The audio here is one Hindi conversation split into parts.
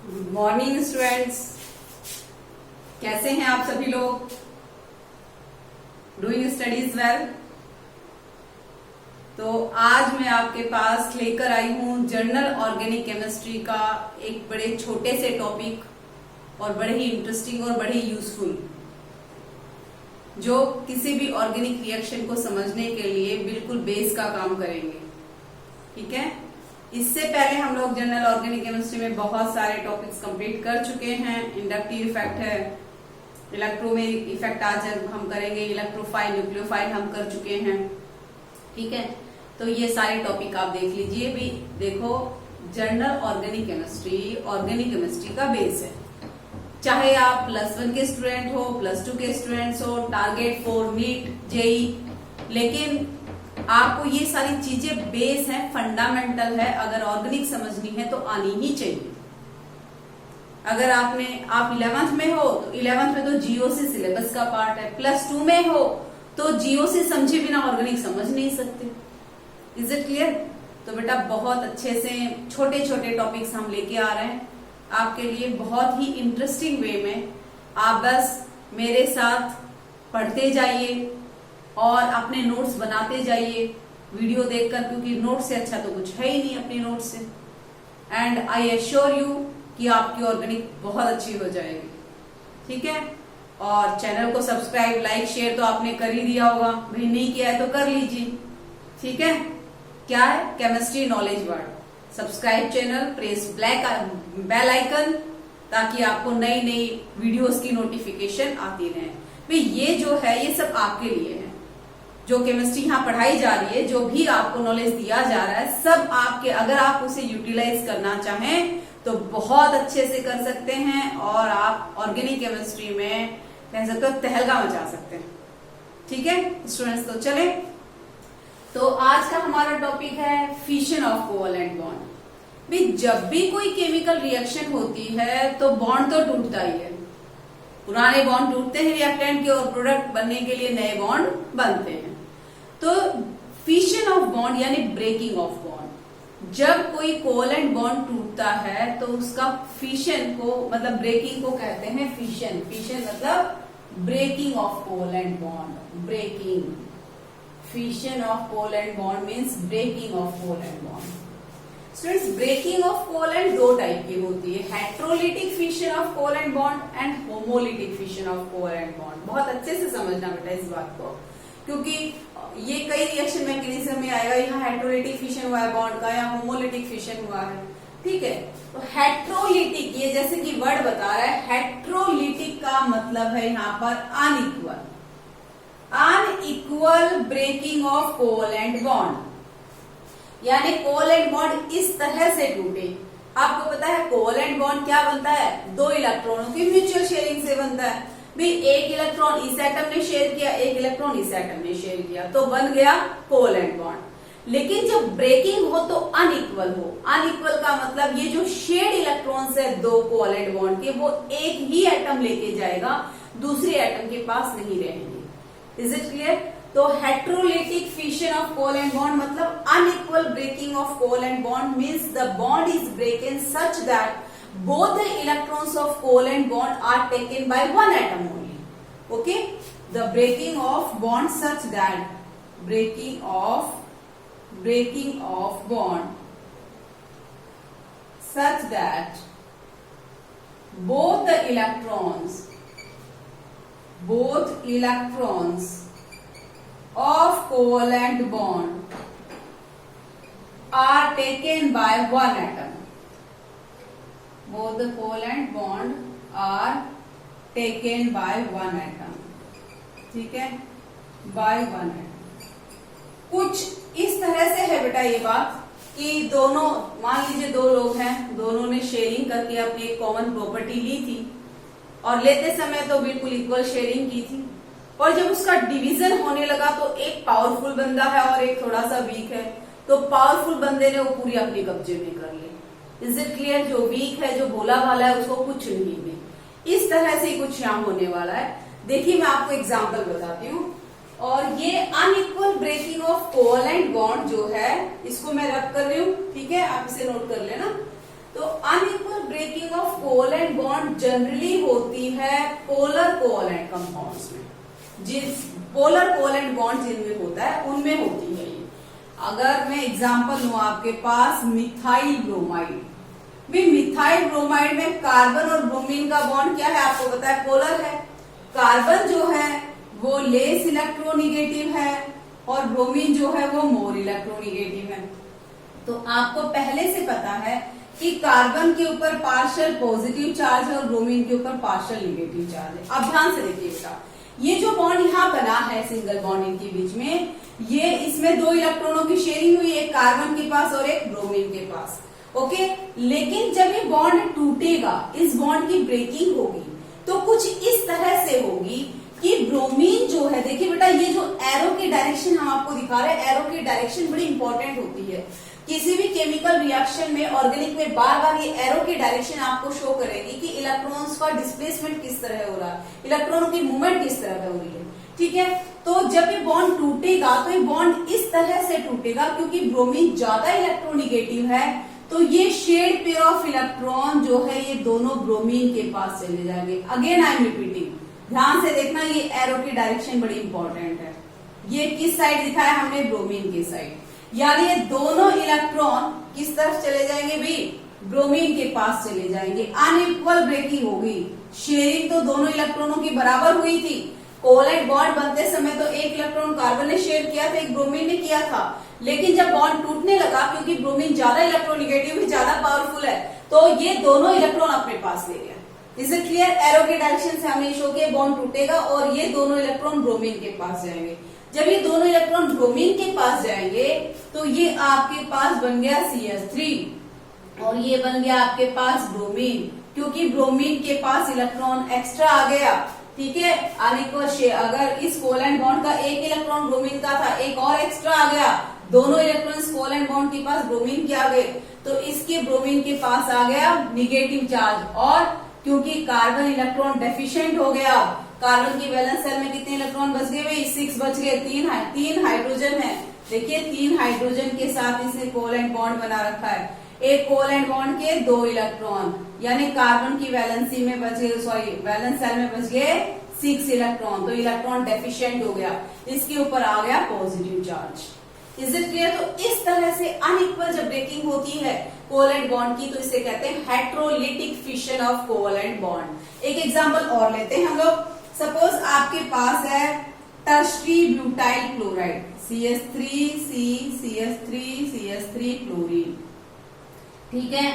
गुड मॉर्निंग स्टूडेंट्स, कैसे हैं आप सभी लोग? Doing studies well. तो आज मैं आपके पास लेकर आई हूं जर्नल ऑर्गेनिक केमिस्ट्री का एक बड़े छोटे से टॉपिक और बड़े ही इंटरेस्टिंग और बड़े ही यूजफुल, जो किसी भी ऑर्गेनिक रिएक्शन को समझने के लिए बिल्कुल बेस का काम करेंगे। ठीक है, इससे पहले हम लोग जनरल ऑर्गेनिक केमिस्ट्री में बहुत सारे टॉपिक्स कंप्लीट कर चुके हैं। इंडक्टिव इफेक्ट है, इलेक्ट्रोमेरिक इफेक्ट आज हम करेंगे, इलेक्ट्रोफाइल, न्यूक्लियोफाइल हम कर चुके हैं। ठीक है, तो ये सारे टॉपिक आप देख लीजिए। भी देखो, जर्नल ऑर्गेनिक केमिस्ट्री का बेस है। चाहे आप +1 के स्टूडेंट हो, +2 के स्टूडेंट्स हो, टारगेट 4, नीट, जेई, लेकिन आपको ये सारी चीजें बेस है, फंडामेंटल है। अगर ऑर्गेनिक समझनी है तो आनी ही चाहिए। अगर आप 11th में हो तो 11th में तो जीओसी सिलेबस का पार्ट है। +2 में हो तो जीओसी समझे बिना ऑर्गेनिक समझ नहीं सकते। Is it clear? तो बेटा बहुत अच्छे से छोटे छोटे टॉपिक्स हम लेके आ रहे हैं आपके लिए, बहुत ही इंटरेस्टिंग वे में। आप बस मेरे साथ पढ़ते जाइए और अपने नोट्स बनाते जाइए वीडियो देखकर, क्योंकि नोट से अच्छा तो कुछ है ही नहीं अपने नोट से। एंड आई एश्योर यू कि आपकी ऑर्गेनिक बहुत अच्छी हो जाएगी। ठीक है, और चैनल को सब्सक्राइब, लाइक, शेयर तो आपने कर ही दिया होगा। भाई नहीं किया है तो कर लीजिए। ठीक है, क्या है? Chemistry knowledge word. Subscribe channel, press bell icon, ताकि आपको नई नई वीडियोस की नोटिफिकेशन आती रहे। भाई ये जो है ये सब आपके लिए है। जो केमिस्ट्री यहाँ पढ़ाई जा रही है, जो भी आपको नॉलेज दिया जा रहा है, सब आपके, अगर आप उसे यूटिलाइज करना चाहें तो बहुत अच्छे से कर सकते हैं और आप ऑर्गेनिक केमिस्ट्री में कह सकते हो तहलका मचा सकते हैं। ठीक है स्टूडेंट्स, तो चले। तो आज का हमारा टॉपिक है फिशन ऑफ कोवैलेंट बॉन्ड। भी जब भी कोई केमिकल रिएक्शन होती है तो बॉन्ड तो टूटता ही है। पुराने बॉन्ड टूटते हैं रिएक्टेंट के और प्रोडक्ट बनने के लिए नए बॉन्ड बनते हैं। तो फिशन ऑफ बॉन्ड यानी ब्रेकिंग ऑफ बॉन्ड। जब कोई कोवैलेंट बॉन्ड टूटता है तो उसका फिशन को, मतलब ब्रेकिंग को कहते हैं फिशन। फिशन मतलब breaking of covalent bond. Breaking, fission of covalent bond means breaking of covalent bond. Students, breaking of covalent दो टाइप की होती है, heterolytic fission of covalent bond and homolytic fission of covalent bond. बहुत अच्छे से समझना बेटा इस बात को, क्योंकि ये कई रिएक्शन मैकेनिज्म में आएगा। यहाँ हेट्रोलिटिक फिशन हुआ है बॉन्ड का, या होमोलिटिक फिशन हुआ है। ठीक है, तो हेट्रोलिटिक, ये जैसे कि वर्ड बता रहा है, हेट्रोलिटिक का मतलब है यहाँ पर unequal, unequal breaking of covalent bond. यानी कोवैलेंट बॉन्ड इस तरह से टूटे। आपको पता है कोवैलेंट बॉन्ड क्या बनता है? दो इलेक्ट्रॉनों की म्यूचुअल शेयरिंग से बनता है। भी एक इलेक्ट्रॉन इस एटम ने शेयर किया, एक इलेक्ट्रॉन इस एटम ने शेयर किया, तो बन गया कोवैलेंट बॉन्ड। लेकिन जब ब्रेकिंग हो तो अनइक्वल हो। अनइक्वल का मतलब ये जो शेयर्ड इलेक्ट्रॉन्स है दो कोवैलेंट बॉन्ड के, वो एक ही एटम लेके जाएगा, दूसरे एटम के पास नहीं रहेंगे। Is it clear? तो heterolytic fission of covalent bond मतलब unequal breaking of covalent bond means the bond is broken such that both the electrons of covalent bond are taken by one atom only. Okay, the breaking of bond such that breaking of bond such that both electrons of covalent bond are taken by one atom. Both the covalent bond are taken by one atom. ठीक है, by one atom. कुछ इस तरह से है बेटा ये बात कि दोनों, मान लीजिए दो लोग हैं, दोनों ने शेयरिंग करके अपनी एक कॉमन प्रॉपर्टी ली थी और लेते समय तो बिल्कुल इक्वल शेयरिंग की थी। और जब उसका डिवीजन होने लगा तो एक पावरफुल बंदा है और एक थोड़ा सा वीक है, तो पावरफुल बंदे ने वो पूरी अपने कब्जे में कर ली। Is it clear? जो वीक है, जो भोला भाला है, उसको कुछ नहीं मिले। इस तरह से कुछ यहाँ होने वाला है। देखिए मैं आपको एग्जाम्पल बताती हूँ। और ये unequal breaking of covalent bond जो है, इसको मैं रब कर रही हूँ, ठीक है, आप इसे नोट कर लेना। तो unequal breaking of covalent bond generally होती है पोलर कोवैलेंट कंपाउंड्स में। जिस पोलर कोवैलेंट बॉन्ड जिनमें होता है उनमें होती है ये। अगर मैं एग्जांपल लूं आपके पास मिथाइल ब्रोमाइड, भी मिथाइल ब्रोमाइड में कार्बन और ब्रोमीन का बॉन्ड क्या है आपको पता है, पोलर है। कार्बन जो है वो लेस इलेक्ट्रोनिगेटिव है और ब्रोमीन जो है वो मोर इलेक्ट्रोनिगेटिव है। तो आपको पहले से पता है कि कार्बन के ऊपर पार्शियल पॉजिटिव चार्ज है और ब्रोमीन के ऊपर पार्शियल निगेटिव चार्ज है। अब ध्यान से देखिए बेटा, ये जो बॉन्ड यहाँ बना है सिंगल बॉन्ड इनके बीच में, ये इसमें 2 इलेक्ट्रॉनों की शेयरिंग हुई, एक कार्बन के पास और एक ब्रोमीन के पास, ओके। लेकिन जब ये बॉन्ड टूटेगा, इस बॉन्ड की ब्रेकिंग होगी, तो कुछ इस तरह से होगी कि ब्रोमीन जो है, देखिए बेटा ये जो एरो की डायरेक्शन हम आपको दिखा रहे हैं, एरो की डायरेक्शन बड़ी इंपॉर्टेंट होती है। किसी भी केमिकल रिएक्शन में, ऑर्गेनिक में बार बार ये एरो की डायरेक्शन आपको शो करेगी कि इलेक्ट्रॉन्स का डिस्प्लेसमेंट किस तरह हो रहा है, इलेक्ट्रॉनों की मूवमेंट किस तरह हो रही है, ठीक है। तो जब ये बॉन्ड टूटेगा तो ये बॉन्ड इस तरह से टूटेगा, क्योंकि ब्रोमीन ज्यादा इलेक्ट्रोनिगेटिव है, तो ये शेड पेयर ऑफ इलेक्ट्रॉन जो है ये दोनों ब्रोमीन के पास चले जाएंगे। अगेन आई एम रिपीटिंग, ध्यान से देखना, ये एरो की डायरेक्शन बड़ी इंपॉर्टेंट है। ये किस साइड दिखाया हमने, ब्रोमीन की साइड, यानी ये दोनों इलेक्ट्रॉन किस तरफ चले जाएंगे भी, ब्रोमीन के पास चले जाएंगे। अनइक्वल ब्रेकिंग होगी, शेयरिंग तो दोनों इलेक्ट्रॉनों की बराबर हुई थी। कोवैलेंट बॉन्ड बनते समय तो एक इलेक्ट्रॉन कार्बन ने शेयर किया था, एक ब्रोमीन ने किया था, लेकिन जब बॉन्ड टूटने लगा, क्योंकि ब्रोमीन ज्यादा इलेक्ट्रोनिगेटिव है, ज्यादा पावरफुल है, तो ये दोनों इलेक्ट्रॉन अपने पास ले गया। Is it clear? एरो के डायरेक्शन से हमने शो किया, बॉन्ड टूटेगा और ये दोनों इलेक्ट्रॉन ब्रोमीन के पास जाएंगे। जब ये दोनों इलेक्ट्रॉन ब्रोमीन के पास जाएंगे तो ये आपके पास बन गया CH3 और ये बन गया आपके पास ब्रोमीन, क्योंकि ब्रोमीन के पास इलेक्ट्रॉन एक्स्ट्रा आ गया, ठीक है। अनइक्वल शेयर, अगर इस कोवैलेंट बॉन्ड का एक इलेक्ट्रॉन ब्रोमीन का था, एक और एक्स्ट्रा आ गया, दोनों इलेक्ट्रॉन्स कोवैलेंट बॉन्ड के पास ब्रोमीन के आ गए, तो इसके ब्रोमीन के पास आ गया निगेटिव चार्ज। और क्योंकि कार्बन इलेक्ट्रॉन डेफिशिएंट हो गया, कार्बन की वैलेंस शेल में कितने इलेक्ट्रॉन बच गए भाई, 6 बच गए। 3 हाइड्रोजन है, देखिए 3 हाइड्रोजन के साथ इसने कोवैलेंट बॉन्ड बना रखा है। एक कोवैलेंट बॉन्ड के 2 इलेक्ट्रॉन, यानी कार्बन की वैलेंसी में बच गए, सॉरी वैलेंस शेल में बच गए 6 इलेक्ट्रॉन, तो इलेक्ट्रॉन डेफिशिएंट हो गया, इसके ऊपर आ गया positive charge. Is it clear? तो इस तरह से अनइक्वल जब ब्रेकिंग होती है कोवैलेंट बॉन्ड की, तो इसे कहते हैं heterolytic fission of covalent bond. एक एग्जांपल और लेते हैं हम लोग। सपोज आपके पास है tertiary butyl chloride, CH3C CH3 CH3 chlorine, ठीक है।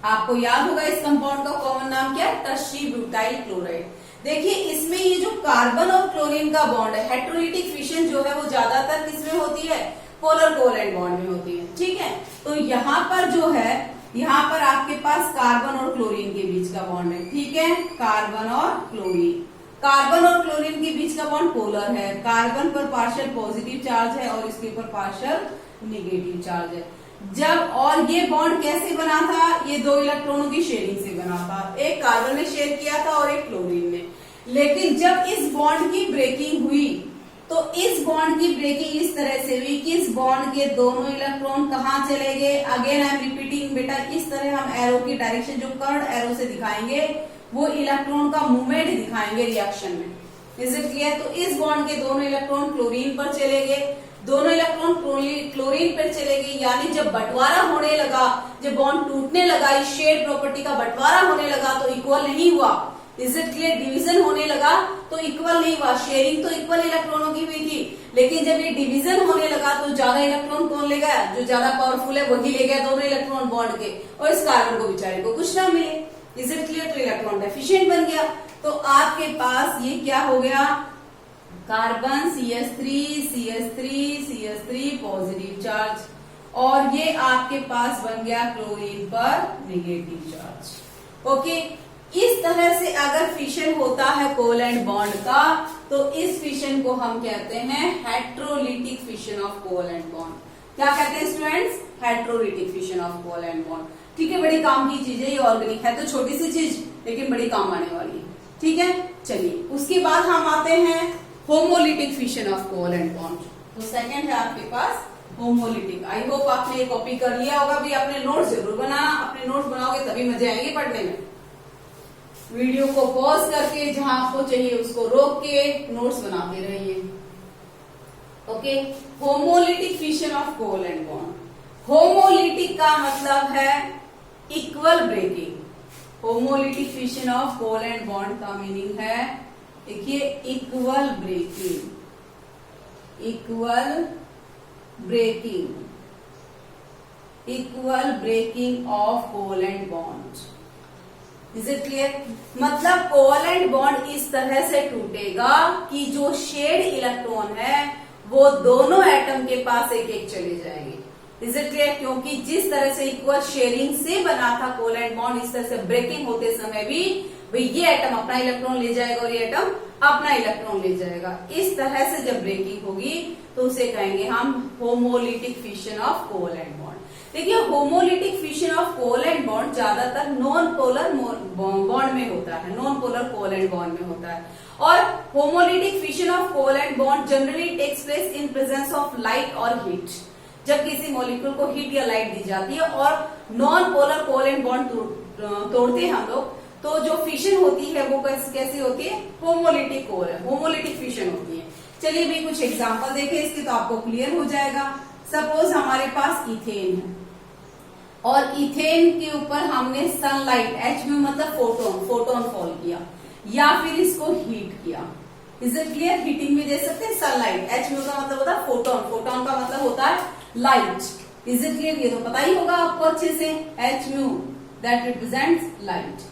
आपको याद होगा इस कंपाउंड का कॉमन नाम क्या है, टर्शरी ब्यूटाइल क्लोराइड। देखिए इसमें ये जो कार्बन और क्लोरीन का बॉन्ड है, हेट्रोलिटिक फिशन जो है वो ज्यादातर किसमें होती है, पोलर कोवैलेंट बॉन्ड में होती है, ठीक है। तो यहाँ पर जो है, यहाँ पर आपके पास कार्बन और क्लोरीन के बीच का बॉन्ड है, ठीक है, कार्बन और क्लोरीन। कार्बन और क्लोरीन के बीच का बॉन्ड पोलर है, कार्बन पर पार्शियल पॉजिटिव चार्ज है और इसके ऊपर पार्शियल निगेटिव चार्ज है। जब, और ये बॉन्ड कैसे बना था, ये 2 इलेक्ट्रॉनों की शेयरिंग से बना था, एक कार्बन ने शेयर किया था और एक क्लोरीन ने। लेकिन जब इस बॉन्ड की ब्रेकिंग हुई, तो इस बॉन्ड की ब्रेकिंग इस तरह से हुई कि इस बॉन्ड के दोनों इलेक्ट्रॉन कहाँ चले गए, अगेन आई एम रिपीटिंग बेटा, इस तरह हम एरो की डायरेक्शन जो कर्व एरो से दिखाएंगे वो इलेक्ट्रॉन का मूवमेंट दिखाएंगे रिएक्शन में। Is it clear? तो इस बॉन्ड के दोनों इलेक्ट्रॉन क्लोरीन पर चले गए, दोनों इलेक्ट्रॉन क्लोरीन पर चले गए, यानी जब बंटवारा होने लगा, जब बॉन्ड टूटने लगा, इस शेड प्रॉपर्टी का बंटवारा होने लगा तो इक्वल नहीं हुआ। Is it clear? डिवीजन होने लगा तो इक्वल नहीं हुआ, शेयरिंग तो इक्वल इलेक्ट्रॉनों की हुई थी, लेकिन जब ये डिवीजन होने लगा तो ज्यादा इलेक्ट्रॉन कौन ले गया, जो ज्यादा पावरफुल है वही ले गया दोनों इलेक्ट्रॉन बॉन्ड के, और इस कार्बन को बेचारे को कुछ ना मिले। Is it clear? तो इलेक्ट्रॉन डेफिशिएंट बन गया। तो आपके पास ये क्या हो गया, carbon CH3 CH3 CH3 positive charge, और ये आपके पास बन गया क्लोरीन पर निगेटिव चार्ज। ओके, इस तरह से अगर फिशन होता है कोवैलेंट बॉन्ड का, तो इस फिशन को हम कहते हैं heterolytic fission of covalent bond. क्या कहते हैं students? Heterolytic fission of covalent bond. ठीक है, बड़ी काम की चीज है ये, ऑर्गेनिक है तो छोटी सी चीज लेकिन बड़ी काम आने वाली है, ठीक है। चलिए उसके बाद हम आते हैं homolytic fission of covalent bond. तो सेकंड है आपके पास होमोलिटिक। आई होप आपने ये कॉपी कर लिया होगा। भी अपने नोट्स जरूर बनाना, अपने नोट्स बनाओगे तभी मजे आएंगे पढ़ने में। वीडियो को पॉज करके जहां आपको चाहिए उसको रोक के नोट्स बनाते रहिए। Okay, homolytic fission of covalent bond. Homolytic का मतलब है equal breaking. Homolytic fission of covalent bond का मीनिंग है, देखिए, equal breaking, equal breaking, equal breaking of covalent bond. Is it clear? मतलब कोवैलेंट बॉन्ड इस तरह से टूटेगा कि जो शेड इलेक्ट्रॉन है वो दोनों एटम के पास एक एक चले जाएंगे। Is it clear? क्योंकि जिस तरह से इक्वल शेयरिंग से बना था कोवैलेंट बॉन्ड, इस तरह से ब्रेकिंग होते समय भी ये एटम अपना इलेक्ट्रॉन ले जाएगा और ये एटम अपना इलेक्ट्रॉन ले जाएगा। इस तरह से जब ब्रेकिंग होगी तो उसे कहेंगे हम homolytic fission of covalent bond. देखिए, homolytic fission of covalent bond ज्यादातर नॉन पोलर बॉन्ड में होता है, नॉन पोलर कोवैलेंट बॉन्ड में होता है। और homolytic fission of covalent bond generally takes place in presence of light और हीट। जब किसी मॉलिक्यूल को हीट या लाइट दी जाती है और नॉन पोलर कोवैलेंट बॉन्ड तोड़ते हैं हम लोग, तो जो फिशन होती है वो कैसी होती है? होमोलिटिक होमोलिटिक फिशन होती है। चलिए भी कुछ एग्जांपल देखें इसके तो आपको क्लियर हो जाएगा। सपोज हमारे पास इथेन है और इथेन के ऊपर हमने सनलाइट H मतलब फोटोन फॉल किया या फिर इसको हीट किया। Is it clear? हीटिंग भी दे सकते हैं सनलाइट। H का मतलब होता है फोटोन का मतलब होता है लाइट। Is it clear? ये तो पता ही होगा आपको अच्छे से, H दैट रिप्रेजेंट्स लाइट।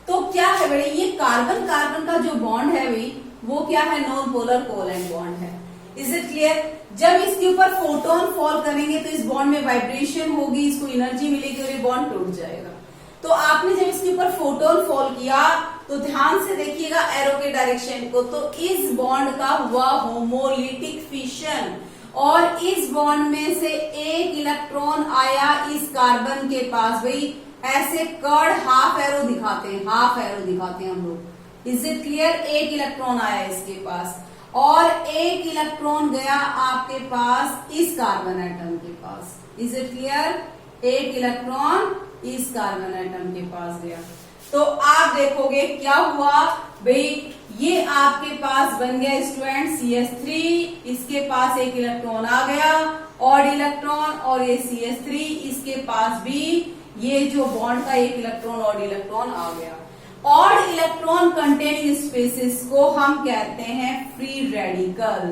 तो क्या है बड़े, ये कार्बन कार्बन का जो बॉन्ड है भाई वो क्या है? नॉन पोलर कोवैलेंट बॉन्ड है। Is it clear? जब इसके ऊपर फोटोन फॉल करेंगे तो इस बॉन्ड में वाइब्रेशन होगी, इसको एनर्जी मिलेगी और ये बॉन्ड टूट जाएगा। तो आपने जब इसके ऊपर फोटोन फॉल किया तो ध्यान से देखिएगा एरो के डायरेक्शन को, तो इस बॉन्ड का हुआ होमोलिटिक फिशन और इस बॉन्ड में से एक इलेक्ट्रॉन आया इस कार्बन के पास। भाई ऐसे कर्ड हाफ एरो दिखाते हैं हम लोग। Is it clear? एक इलेक्ट्रॉन आया इसके पास और एक इलेक्ट्रॉन गया आपके पास इस कार्बन एटम के पास। Is it clear? एक इलेक्ट्रॉन इस कार्बन एटम के पास गया तो आप देखोगे क्या हुआ भाई, ये आपके पास बन गया स्टूडेंट CH3, इसके पास एक इलेक्ट्रॉन आ गया ऑड इलेक्ट्रॉन, और ये CH3 इसके पास भी ये जो बॉन्ड का एक इलेक्ट्रॉन ऑड इलेक्ट्रॉन आ गया। ऑड इलेक्ट्रॉन कंटेनिंग स्पेसिस को हम कहते हैं फ्री रेडिकल।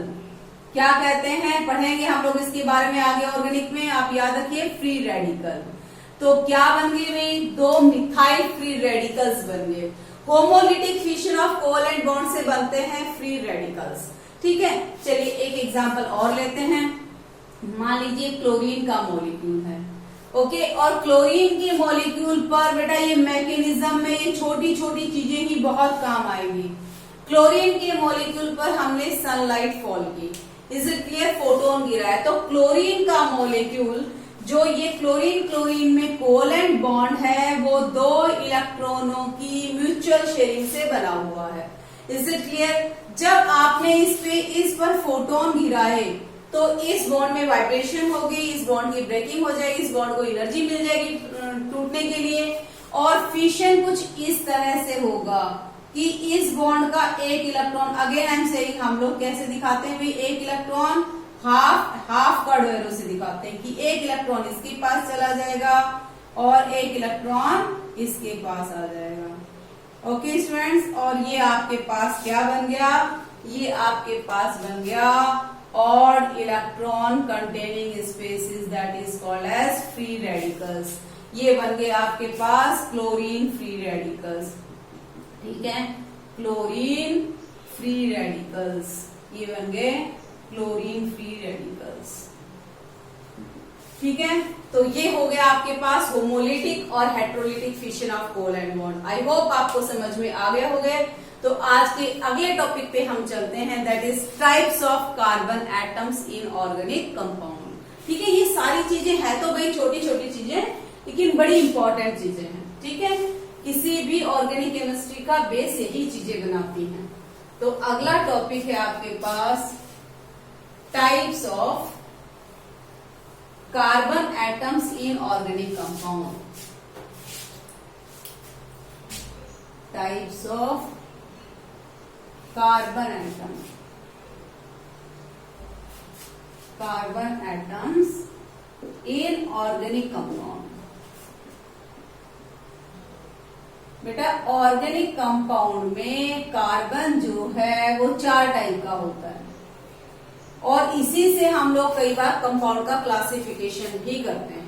क्या कहते हैं? पढ़ेंगे हम लोग इसके बारे में आगे ऑर्गेनिक में, आप याद रखिए फ्री रेडिकल। तो क्या बन गए भाई? दो मिथाइल फ्री रेडिकल्स बन गए। Homolytic fission of covalent bond से बनते हैं फ्री रेडिकल्स। ठीक है, चलिए एक एग्जांपल और लेते हैं। मान लीजिए क्लोरीन का मॉलिक्यूल है, ओके, और क्लोरीन के मॉलिक्यूल पर बेटा ये मैकेनिज्म में ये छोटी छोटी चीजें ही बहुत काम आएंगी। क्लोरीन के मॉलिक्यूल पर हमने सनलाइट फॉल की, इज इट क्लियर? फोटोन गिरा है, तो क्लोरीन का मॉलिक्यूल जो ये क्लोरीन में कोवैलेंट बॉन्ड है वो दो इलेक्ट्रॉनों की म्यूचुअल शेयरिंग से बना हुआ है। Is it clear? जब आपने इस पर फोटोन गिराए तो इस बॉन्ड में वाइब्रेशन होगी, इस बॉन्ड की ब्रेकिंग हो जाएगी, इस बॉन्ड को एनर्जी मिल जाएगी टूटने के लिए, और फिशन कुछ इस तरह से होगा कि इस बॉन्ड का एक electron, again I am saying, हम लोग कैसे दिखाते हैं भाई, एक इलेक्ट्रॉन हाफ कर्ड एरो से दिखाते हैं कि एक इलेक्ट्रॉन इसके पास चला जाएगा और एक इलेक्ट्रॉन इसके पास आ जाएगा। ओके स्टूडेंट्स, और ये आपके पास क्या बन गया? ये आपके पास बन गया odd electron containing species that is called as free radicals। ये बन गए आपके पास क्लोरीन फ्री रेडिकल्स। ठीक है, क्लोरीन फ्री रेडिकल्स, ये बन गए क्लोरीन फ्री रेडिकल्स। ठीक है, तो ये हो गया आपके पास होमोलिटिक और heterolytic fission of covalent bond. I hope आपको समझ में आ गया होगा। तो आज के अगले टॉपिक पे हम चलते हैं, that is types of carbon atoms in organic compound. ठीक है, ये सारी चीजें हैं तो भाई छोटी छोटी चीजें, लेकिन बड़ी इंपॉर्टेंट चीजें हैं। ठीक है, किसी भी ऑर्गेनिक केमिस्ट्री का बेस यही चीजें बनाती हैं। तो अगला टॉपिक है आपके पास types of carbon atoms in organic compound. Types of carbon atoms in organic compound. बेटा ऑर्गेनिक कंपाउंड में कार्बन जो है वो 4 टाइप का होता है और इसी से हम लोग कई बार कंपाउंड का क्लासिफिकेशन भी करते हैं।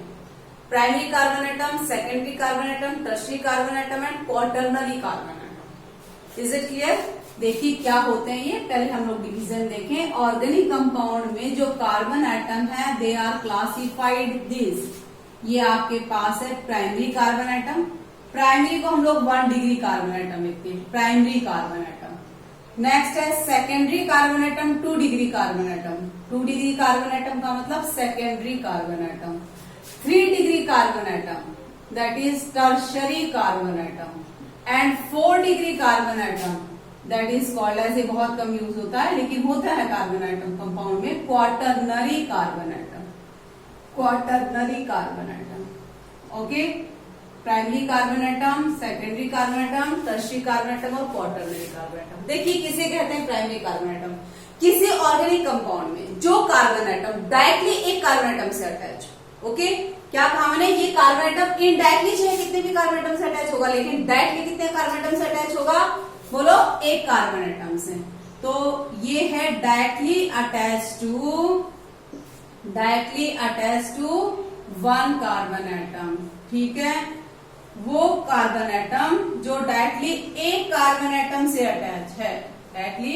Primary carbon atom, secondary carbon atom, tertiary carbon atom and quaternary carbon atom. Is it clear? देखिए क्या होते हैं ये, पहले हम लोग डिवीजन देखें। ऑर्गेनिक कंपाउंड में जो कार्बन एटम है दे आर क्लासिफाइड दिस। ये आपके पास है प्राइमरी कार्बन एटम। प्राइमरी को हम लोग 1 डिग्री कार्बन एटम लिखते हैं, प्राइमरी कार्बन एटम। नेक्स्ट है secondary carbon atom, 2 degree carbon atom. 2 degree carbon atom का मतलब secondary carbon atom. 3 degree carbon atom that is tertiary carbon atom and 4 degree carbon atom that is called as, बहुत कम यूज होता है लेकिन होता है कार्बन एटम कंपाउंड में, quaternary carbon atom. Quaternary carbon atom. Okay, primary carbon atom, secondary carbon atom, tertiary carbon atom और क्वाटरनरी कार्बन एटम। देखिए किसे कहते हैं प्राइमरी कार्बन एटम? किसी ऑर्गेनिक कंपाउंड में जो कार्बन एटम डायरेक्टली एक कार्बन एटम से अटैच। ओके, क्या कहा मैंने? ये कार्बन एटम इनडायरेक्टली चाहे कितने भी कार्बन एटम से अटैच होगा, लेकिन डायरेक्टली कितने कार्बन एटम से अटैच होगा? बोलो, एक कार्बन एटम से। तो ये है directly attach to 1 carbon atom. ठीक है, वो कार्बन एटम जो डायरेक्टली एक कार्बन एटम से अटैच है, डायरेक्टली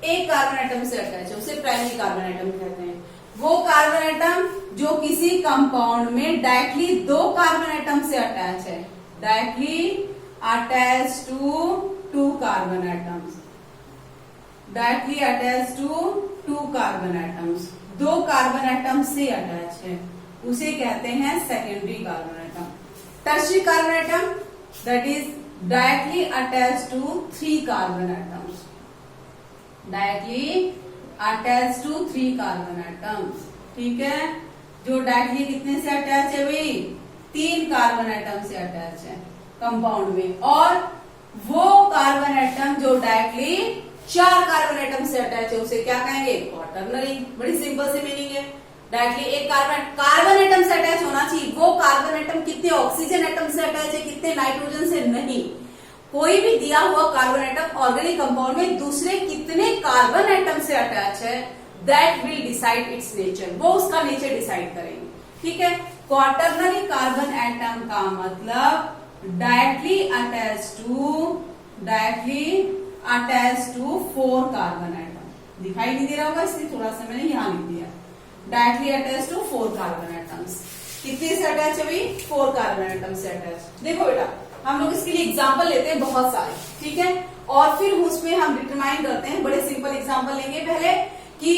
एक कार्बन एटम से अटैच है, उसे प्राइमरी कार्बन एटम कहते हैं। वो कार्बन एटम जो किसी कंपाउंड में डायरेक्टली 2 कार्बन एटम से अटैच है, directly attach to 2 carbon atoms. Directly attach to 2 carbon atoms, 2 carbon atom से अटैच है, उसे कहते हैं secondary carbon atom. Tertiary carbon atom that is directly attach to 3 carbon atoms. Directly attach to 3 carbon atoms. ठीक है, जो डायरेक्टली कितने से अटैच है भाई? 3 कार्बन एटम से अटैच है कंपाउंड में। और वो कार्बन एटम जो डायरेक्टली 4 कार्बन एटम से अटैच है उसे क्या कहेंगे? क्वाटरनरी। बड़ी सिंपल सी मीनिंग है। डायरेक्टली एक कार्बन एटम से अटैच होना चाहिए। वो कार्बन एटम कितने ऑक्सीजन एटम से अटैच है, कितने नाइट्रोजन से नहीं। कोई भी दिया हुआ कार्बन एटम ऑर्गेनिक कंपाउंड में दूसरे कितने कार्बन एटम से अटैच है, that will decide it's nature. वो उसका नेचर डिसाइड करेंगे। ठीक है, क्वाटरनरी कार्बन एटम का मतलब directly attach to 4 carbon atom. दिखाई नहीं दे रहा होगा इसलिए थोड़ा सा मैंने यहां लिख दिया। Directly attach to 4 carbon atoms. कितने से अटैच है भाई? 4 कार्बन एटम से अटैच। देखो बेटा, हम लोग इसके लिए एग्जाम्पल लेते हैं बहुत सारे। ठीक है, और फिर उसमें हम डिटरमाइन करते हैं। बड़े सिंपल एग्जाम्पल लेंगे पहले कि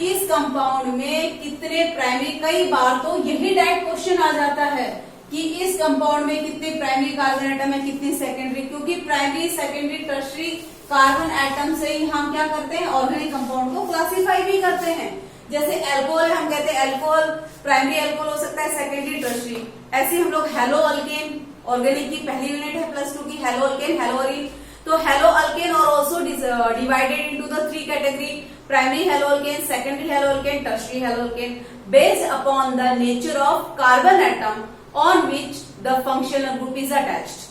इस कंपाउंड में कितने प्राइमरी, कई बार तो यही डायरेक्ट क्वेश्चन आ जाता है कि इस कंपाउंड में कितने प्राइमरी कार्बन एटम है, कितने सेकेंडरी, क्योंकि primary, secondary, tertiary carbon atom से ही हम क्या करते हैं? ऑर्गेनिक कंपाउंड को क्लासीफाई भी करते हैं। जैसे अल्कोहल है, हम कहते हैं अल्कोहल प्राइमरी अल्कोहल हो सकता है, सेकेंडरी, टर्शियरी। ऐसे हम लोग हेलो अल्केन, ऑर्गेनिक की पहली यूनिट है +2 की, हेलो अल्केन, हेलोअरीन। तो halo alkane are also divided into the 3 category: primary halo alkane, secondary halo alkane, tertiary halo alkane, based upon the nature of carbon atom on which the functional group is attached.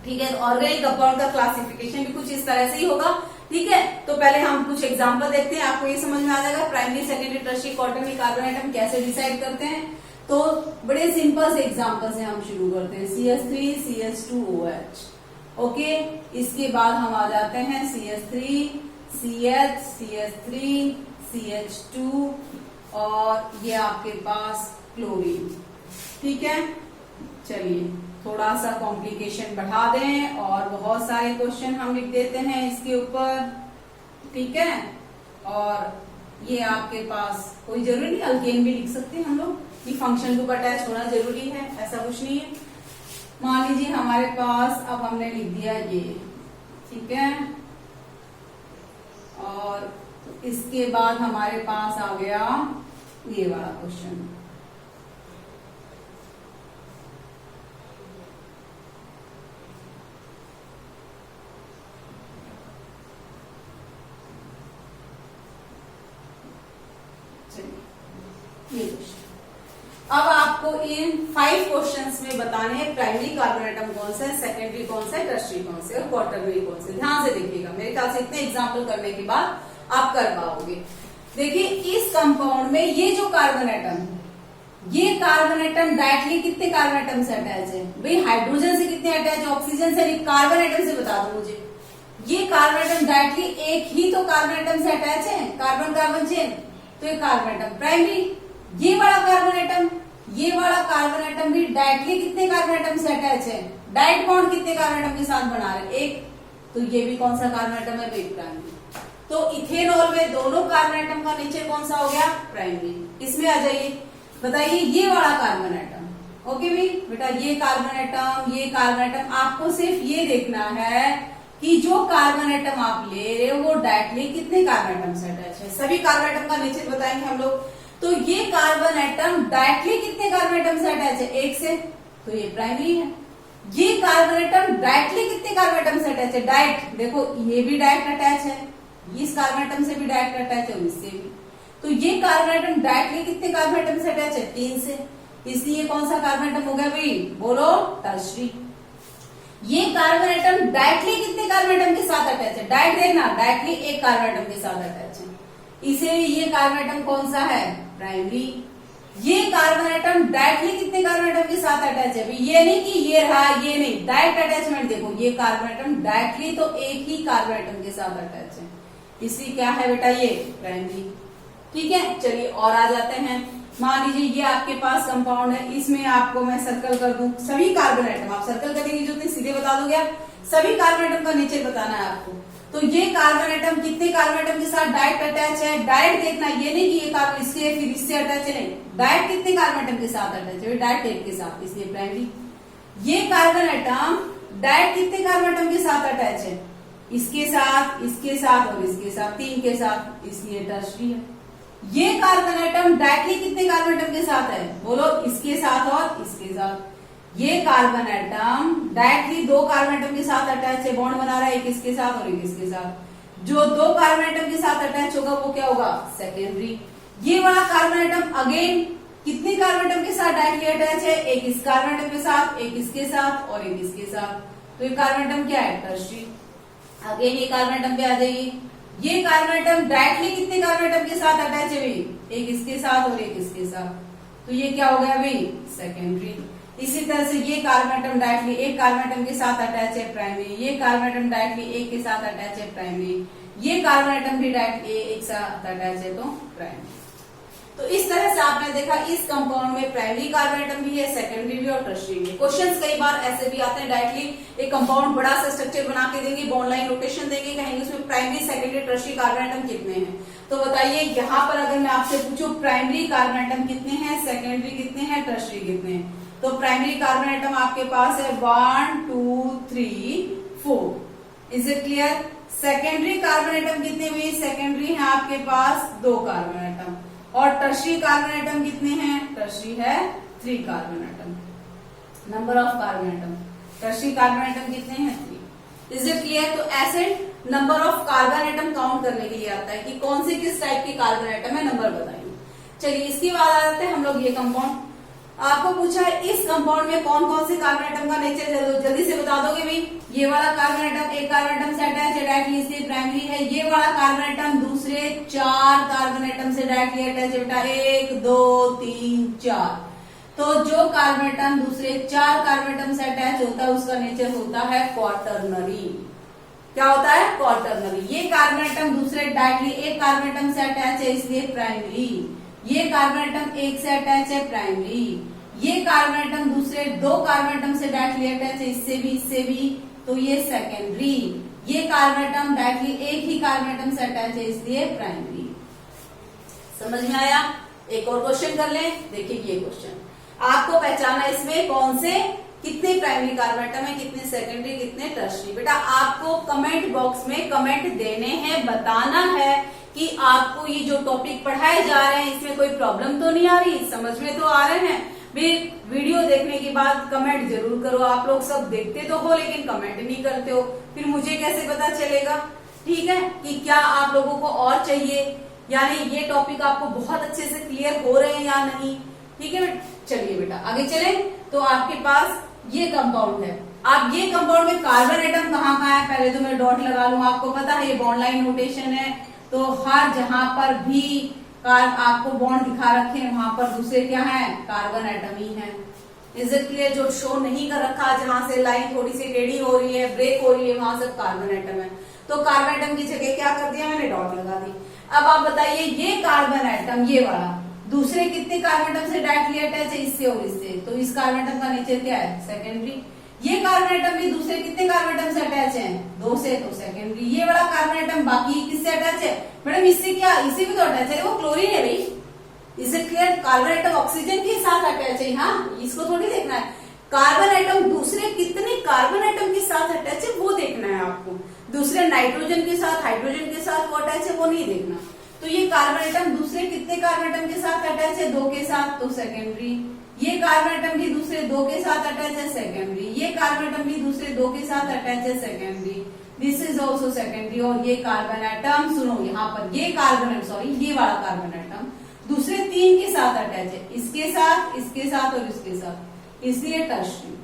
ठीक है, ऑर्गेनिक कंपाउंड का क्लासिफिकेशन भी कुछ इस तरह से ही होगा। ठीक है, तो पहले हम कुछ एग्जांपल देखते हैं, आपको ये समझ में आ जाएगा primary, secondary, tertiary, quaternary carbon atom कैसे डिसाइड करते हैं। तो बड़े सिंपल से एग्जांपल से हम शुरू करते हैं। CH3 CH2OH। ओके, इसके बाद हम आ जाते हैं CH3 CH CH3 CH2 और ये आपके पास क्लोरीन। ठीक है, चलिए थोड़ा सा कॉम्प्लिकेशन बढ़ा दें और बहुत सारे क्वेश्चन हम लिख देते हैं इसके ऊपर। ठीक है, और ये आपके पास कोई जरूरी नहीं, अल्केन भी लिख सकते हैं हम लोग, कि फंक्शन ग्रुप अटैच होना जरूरी है, ऐसा कुछ नहीं है। मान लीजिए हमारे पास अब हमने लिख दिया ये। ठीक है, और इसके बाद हमारे पास आ गया ये वाला क्वेश्चन। ये क्वेश्चन अब आपको इन 5 क्वेश्चंस में बताने हैं प्राइमरी कार्बन एटम कौन सा है, सेकेंडरी कौन सा है, टर्शियरी कौन से और क्वार्टरनरी कौन से। ध्यान से देखिएगा, मेरे ख्याल से इतने एग्जाम्पल करने के बाद आप कर पाओगे। देखिए इस कंपाउंड में ये जो कार्बन एटम, ये कार्बन एटम डायरेक्टली कितने कार्बन एटम से अटैच है? भाई हाइड्रोजन से कितने अटैच है, ऑक्सीजन से, कार्बन एटम से बता दो मुझे। ये कार्बन एटम डायरेक्टली एक ही तो कार्बन एटम से अटैच है, कार्बन कार्बन चेन, तो ये कार्बन एटम प्राइमरी। ये वाला कार्बन एटम, ये वाला कार्बन एटम भी डायरेक्टली कितने कार्बन एटम से अटैच है, डायरेक्ट बॉन्ड कितने कार्बन एटम के साथ बना रहे हैं, एक, तो ये भी कौन सा कार्बन एटम है, प्राइमरी। तो इथेनॉल में दोनों कार्बन एटम का नेचर कौन सा हो गया, प्राइमरी। इसमें आ जाइए, बताइए ये वाला कार्बन एटम, ओके भी बेटा, ये कार्बन एटम, ये कार्बन एटम, आपको सिर्फ ये देखना है कि जो कार्बन एटम आप ले रहे हो वो डायरेक्टली कितने कार्बन एटम से अटैच है। सभी कार्बन एटम का नेचर बताएंगे हम लोग। तो ये कार्बन एटम डायरेक्टली कितने कार्बन एटम से अटैच है, एक से, तो ये प्राइमरी है। ये कार्बन एटम डायरेक्टली कितने कार्बन एटम से अटैच है, डायरेक्ट, देखो ये भी डायरेक्ट अटैच है, इस कार्बन एटम से भी डायरेक्ट अटैच है और इससे भी। तो ये कार्बन एटम डायरेक्टली कितने कार्बन एटम से अटैच है, 3 से, इसलिए कौन सा कार्बन एटम हो गया भाई, बोलो टर्शियरी। ये कार्बन एटम डायरेक्टली कितने कार्बन एटम के साथ अटैच है, डायरेक्ट देखना, डायरेक्टली एक कार्बन एटम के साथ अटैच है, इसीलिए ये कार्बन एटम कौन सा है, प्राइमरी। ये कार्बन एटम डायरेक्टली कितने कार्बन एटम के साथ अटैच है, ये नहीं कि ये रहा ये नहीं, डायरेक्ट अटैचमेंट देखो, ये कार्बन एटम डायरेक्टली तो एक ही कार्बन एटम के साथ अटैच है, इसलिए क्या है बेटा, ये प्राइमरी। ठीक है, चलिए और आ जाते हैं। मान लीजिए ये आपके पास कंपाउंड है, इसमें आपको मैं सर्कल कर दूं सभी कार्बन एटम, आप सर्कल करेंगे जो सीधे बता दोगे आप, सभी कार्बन एटम का नेचर बताना है आपको। तो ये कार्बन एटम कितने कार्बन एटम के साथ डायरेक्ट अटैच है, डायरेक्ट देखना, ये नहीं कि ये कार्बन इससे फिर इससे अटैच है, नहीं, डायरेक्ट कितने कार्बन एटम के साथ अटैच है, डायरेक्ट एक के साथ, इसलिए प्राइमरी। ये कार्बन एटम डायरेक्ट कितने कार्बन एटम के साथ अटैच है, इसके साथ, इसके साथ और इसके साथ, 3 के साथ, इसलिए टर्शियरी है। ये कार्बन एटम डायरेक्टली कितने कार्बन एटम के साथ है, बोलो इसके साथ और इसके साथ। ये carbon atom directly 2 carbon atom के साथ अटैच है, बॉन्ड बना रहा है, एक इसके साथ और एक इसके साथ। जो 2 कार्बन एटम के साथ अटैच होगा वो क्या होगा, सेकेंडरी। ये वाला कार्बन एटम अगेन कितने कार्बन एटम के साथ डायरेक्टली अटैच है, एक इस कार्बन एटम के साथ, एक इसके साथ और एक इसके साथ, तो ये कार्बन एटम क्या है, टर्शियरी। अगेन ये कार्बन एटम पे आ जाइए, ये कार्बन एटम डायरेक्टली कितने कार्बन एटम के साथ अटैच है भाई, एक इसके साथ और एक इसके साथ, तो ये क्या हो गया भाई, सेकेंडरी। इसी तरह से ये कार्बन एटम डायरेक्टली एक कार्बन एटम के साथ अटैच है, प्राइमरी। ये कार्बन एटम डायरेक्टली एक के साथ अटैच है, प्राइमरी। ये कार्बन एटम भी डायरेक्टली एक साथ अटैच है, तो प्राइमरी। तो इस तरह से आपने देखा इस कंपाउंड में प्राइमरी कार्बन एटम भी है, सेकेंडरी भी और टर्शियरी भी। क्वेश्चंस कई बार ऐसे भी आते हैं, डायरेक्टली एक कंपाउंड बड़ा सा स्ट्रक्चर बना के देंगे, बॉन्ड लाइन रोटेशन देंगे, कहेंगे उसमें primary secondary tertiary carbon atom कितने हैं। तो बताइए यहाँ पर अगर मैं आपसे पूछूं प्राइमरी कार्बन एटम कितने हैं, सेकेंडरी कितने हैं, टर्शियरी कितने हैं, तो प्राइमरी कार्बन एटम आपके पास है 1 2 3 4। Is it clear. Secondary carbon atom कितने हुए, सेकेंडरी है आपके पास 2 कार्बन एटम। और टर्शियरी कार्बन एटम कितने हैं, टर्शियरी है 3 carbon atom. Number of carbon atom, tertiary carbon atom कितने हैं, 3। Is it clear. तो ऐसे number of carbon atom count करने के लिए आता है कि कौन से किस टाइप के कार्बन एटम है, नंबर बताइए। चलिए इसके बाद आ जाते हैं हम लोग ये कंपाउंड। आपको पूछा है इस कंपाउंड में कौन कौन से कार्बन एटम का नेचर जल्दी से बता दोगे भाई। ये वाला कार्बन एटम एक कार्बन एटम से अटैच है, डायरेक्टली इसलिए प्राइमरी है। ये वाला कार्बन एटम दूसरे 4 कार्बन एटम से डायरेक्टली अटैच है बेटा, 1 2 3 4। तो जो कार्बन एटम दूसरे 4 कार्बन एटम से अटैच होता है उसका नेचर होता है क्वार्टरनरी। क्या होता है, क्वार्टरनरी। ये कार्बन एटम दूसरे डायरेक्टली एक कार्बन एटम से अटैच है इसलिए प्राइमरी। ये कार्बन एटम एक से अटैच है, प्राइमरी। ये कार्बन एटम दूसरे 2 कार्बन एटम से डायरेक्टली अटैच है, इससे भी, तो ये सेकेंडरी। ये कार्बन एटम डायरेक्टली एक ही कार्बन एटम से अटैच है इसलिए प्राइमरी। समझ में आया। एक और क्वेश्चन कर लें। देखिए ये क्वेश्चन आपको पहचाना इसमें कौन से कितने प्राइमरी कार्बन एटम है, कितने सेकेंडरी, कितने टर्शरी। बेटा आपको कमेंट बॉक्स में कमेंट देने हैं, बताना है कि आपको ये जो टॉपिक पढ़ाए जा रहे हैं इसमें कोई प्रॉब्लम तो नहीं आ रही, समझ में तो आ रहे हैं। वीडियो देखने के बाद कमेंट जरूर करो। आप लोग सब देखते तो हो लेकिन कमेंट नहीं करते हो, फिर मुझे कैसे पता चलेगा, ठीक है, कि क्या आप लोगों को और चाहिए, यानी ये टॉपिक आपको बहुत अच्छे से क्लियर हो रहे हैं या नहीं। ठीक है, चलिए बेटा आगे चले। तो आपके पास ये कंपाउंड है, आप ये कंपाउंड में कार्बन एटम कहाँ कहाँ है पहले तो मैं डॉट लगा लूं। आपको पता है ये बॉन्ड लाइन नोटेशन है, तो हर जहां पर भी आपको बॉन्ड दिखा रखे हैं वहां पर दूसरे क्या है, कार्बन एटम ही है। Is it clear? जो शो नहीं कर रखा, जहां से लाइन थोड़ी सी टेढ़ी हो रही है, ब्रेक हो रही है, वहां सब कार्बन एटम है। तो कार्बन एटम की जगह क्या कर दिया मैंने, डॉट लगा दी। अब आप बताइए ये कार्बन एटम ये वाला दूसरे कितने कार्बन एटम से डायरेक्टली अटैच है, इससे और इससे, तो इस कार्बन एटम का नेचर क्या है, सेकेंडरी। ये कार्बन एटम भी दूसरे कितने कार्बन एटम से अटैच है, 2 से, तो सेकेंडरी। ये वाला कार्बन एटम बाकी किससे अटैच है मैडम, इससे क्या, इसे भी तो अटैच है, वो क्लोरीन है भाई। इसे क्लियर, कार्बन एटम ऑक्सीजन के साथ अटैच है, हाँ इसको थोड़ी देखना है। कार्बन एटम दूसरे कितने कार्बन एटम के साथ अटैच है वो देखना है आपको। दूसरे नाइट्रोजन के साथ, हाइड्रोजन के साथ वो अटैच है वो नहीं देखना। तो ये कार्बन एटम दूसरे कितने कार्बन एटम के साथ अटैच है, 2 के साथ, तो सेकेंडरी। ये कार्बन एटम भी दूसरे 2 के साथ अटैच है, सेकेंडरी। ये कार्बन एटम भी दूसरे 2 के साथ अटैच है, secondary. This is also secondary. और ये कार्बन एटम सुनो यहाँ पर, ये कार्बन, सॉरी ये वाला कार्बन एटम दूसरे 3 के साथ अटैच है, इसके साथ, इसके साथ और इसके साथ, इसलिए टर्शरी।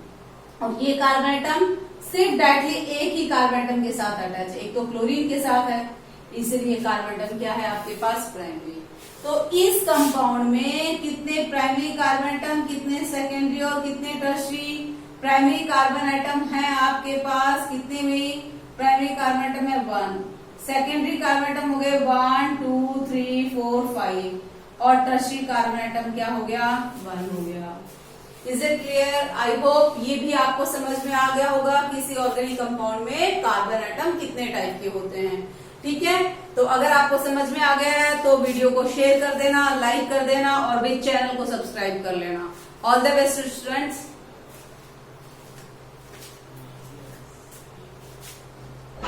और ये कार्बन एटम सिर्फ डायरेक्टली एक ही कार्बन एटम के साथ अटैच है, एक तो क्लोरीन के साथ है, इसलिए कार्बन एटम क्या है आपके पास, प्राइमरी। तो इस कंपाउंड में कितने प्राइमरी कार्बन एटम, कितने सेकेंडरी और कितने टर्शरी। प्राइमरी कार्बन एटम है आपके पास कितने में, प्राइमरी कार्बन एटम है 1, सेकेंडरी कार्बन एटम हो गए 1 2 3 4 5 और टर्शरी कार्बन एटम क्या हो गया, 1 हो गया। Is it clear? I hope ये भी आपको समझ में आ गया होगा किसी ऑर्गेनिक कंपाउंड में कार्बन एटम कितने टाइप के होते हैं। ठीक है, तो अगर आपको समझ में आ गया है तो वीडियो को शेयर कर देना, लाइक कर देना और भी चैनल को सब्सक्राइब कर लेना। All the best students.